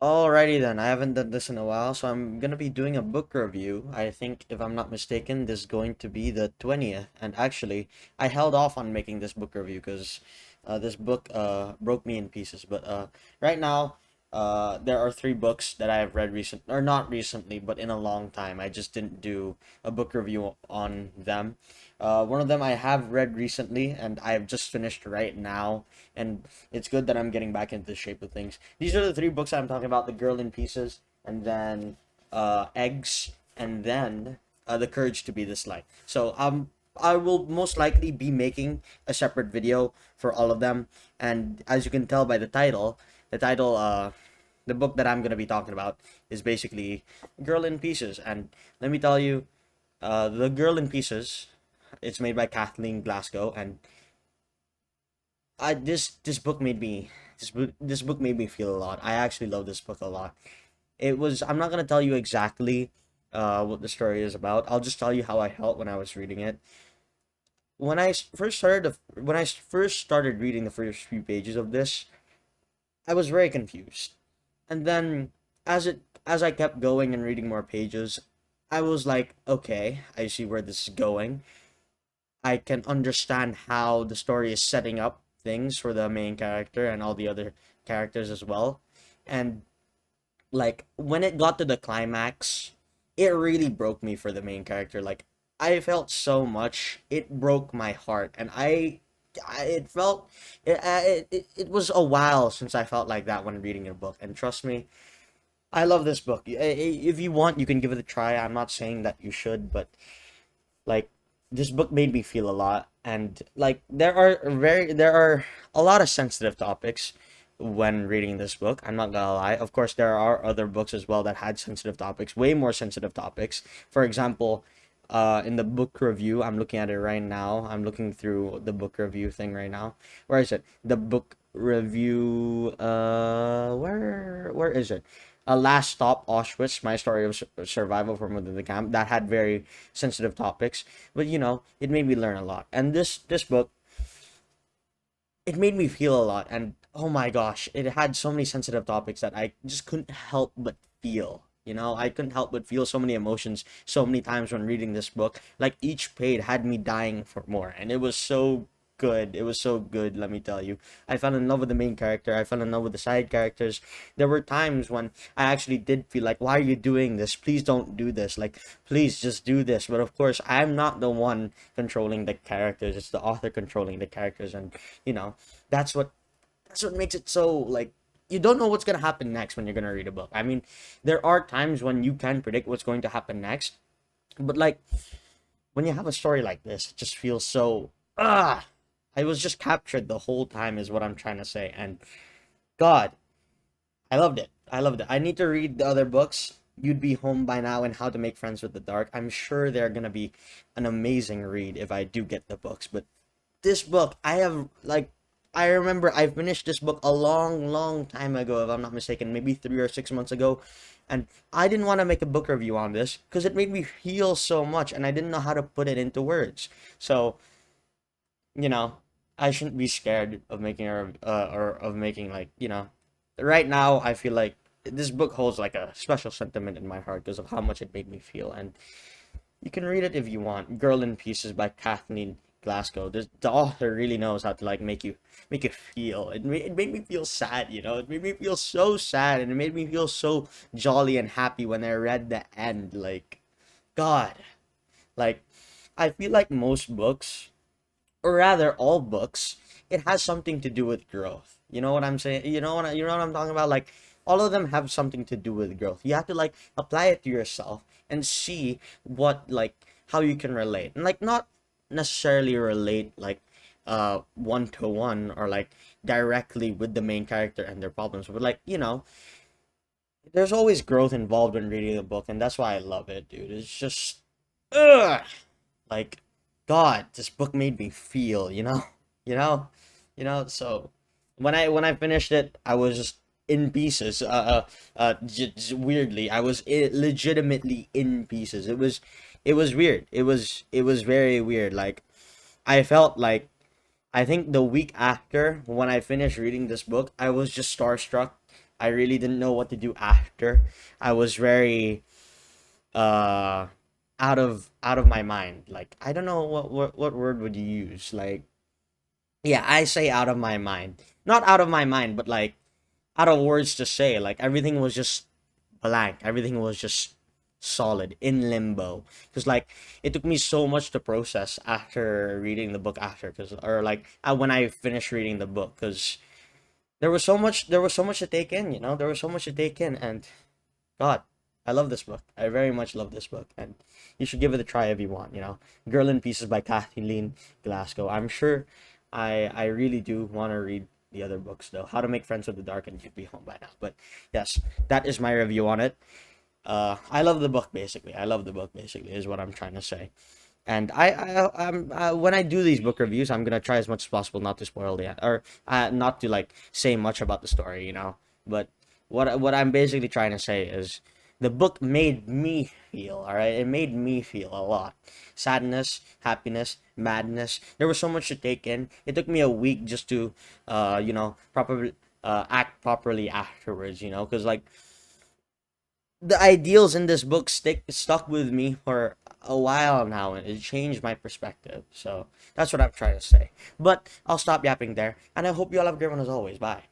Alrighty then, I haven't done this in a while, so I'm gonna be doing a book review. I think, if I'm not mistaken, this is going to be the 20th. And actually, I held off on making this book review because this book broke me in pieces. But right now, there are three books that I have read or not recently, but in a long time. I just didn't do a book review on them. One of them I have read recently, and I have just finished right now, and it's good that I'm getting back into the shape of things. These are the three books I'm talking about: The Girl in Pieces, and then Eggs, and then The Courage to Be This Light. So I will most likely be making a separate video for all of them, and as you can tell by the title, the book that I'm gonna be talking about is basically Girl in Pieces. And let me tell you, The Girl in Pieces, it's made by Kathleen Glasgow, and this book made me this book made me feel a lot. I actually love this book a lot. I'm not gonna tell you exactly what the story is about. I'll just tell you how I felt when I was reading it. When I first started reading the first few pages of this, I was very confused. And then as I kept going and reading more pages, I was like, okay, I see where this is going. I can understand how the story is setting up things for the main character and all the other characters as well. And like when it got to the climax, it really broke me for the main character. Like I felt so much. It broke my heart, and I it felt it was a while since I felt like that when reading a book. And trust me, I love this book. If you want, you can give it a try. I'm not saying that you should, but like this book made me feel a lot. And like there are a lot of sensitive topics when reading this book. I'm not gonna lie. Of course, there are other books as well that had sensitive topics, way more sensitive topics. For example, in the book review, I'm looking at it right now. I'm looking through the book review thing right now. Where is it? The book review. Where is it? Last Stop Auschwitz, my story of survival from within the camp. That had very sensitive topics, but it made me learn a lot. And this book, it made me feel a lot. And oh my gosh, it had so many sensitive topics that I just couldn't help but feel. I couldn't help but feel so many emotions so many times when reading this book. Like each page had me dying for more, and it was so good. It was so good, let me tell you. I fell in love with the main character. I fell in love with the side characters. There were times when I actually did feel like, why are you doing this? Please don't do this. Like, please just do this. But of course, I'm not the one controlling the characters. It's the author controlling the characters, and you know, that's what that's what makes it so like you don't know what's gonna happen next when you're gonna read a book. I mean, there are times when you can predict what's going to happen next, but like when you have a story like this, it just feels so I was just captured the whole time is what I'm trying to say. And God, I loved it. I loved it. I need to read the other books. You'd Be Home by Now and How to Make Friends with the Dark. I'm sure they're gonna be an amazing read if I do get the books. But this book, I remember I finished this book a long, long time ago, if I'm not mistaken, maybe 3 or 6 months ago. And I didn't want to make a book review on this because it made me feel so much and I didn't know how to put it into words. So, you know, I shouldn't be scared of making or of making right now I feel like this book holds like a special sentiment in my heart because of how much it made me feel. And you can read it if you want. Girl in Pieces by Kathleen Glasgow. The author really knows how to like make you feel. It made me feel sad, It made me feel so sad, and it made me feel so jolly and happy when I read the end. Like, God, like I feel like most books, or rather all books, it has something to do with growth. You know what I'm saying? You know what I'm talking about? Like all of them have something to do with growth. You have to like apply it to yourself and see what like how you can relate. And like not necessarily relate like one to one or like directly with the main character and their problems, but like, there's always growth involved when reading a book, and that's why I love it, dude. It's just ugh, like God, this book made me feel, you know, So when I finished it, I was just in pieces. Weirdly, I was legitimately in pieces. It was weird. It was very weird. Like I felt like I think the week after when I finished reading this book, I was just starstruck I really didn't know what to do after. I was very uh out of my mind. Like, I don't know what word would you use. Like, yeah, I say out of my mind. Not out of my mind, but like out of words to say. Like, everything was just blank. Everything was just solid in limbo. Because like it took me so much to process after reading the book after, because or like when I finished reading the book, because there was so much to take in. There was so much to take in, and God, I love this book. I very much love this book, and you should give it a try if you want. Girl in Pieces by Kathleen Glasgow. I'm sure I really do want to read the other books though. How to Make Friends with the Dark, and you'd be home by now. But yes, that is my review on it. I love the book basically. I love the book basically is what I'm trying to say. And when I do these book reviews, I'm gonna try as much as possible not to spoil the or not to like say much about the story. But what I'm basically trying to say is the book made me feel, all right. It made me feel a lot: sadness, happiness, madness. There was so much to take in. It took me a week just to properly act properly afterwards. Because like the ideals in this book stuck with me for a while now, and it changed my perspective. So that's what I'm trying to say. But I'll stop yapping there, and I hope you all have a great one as always. Bye.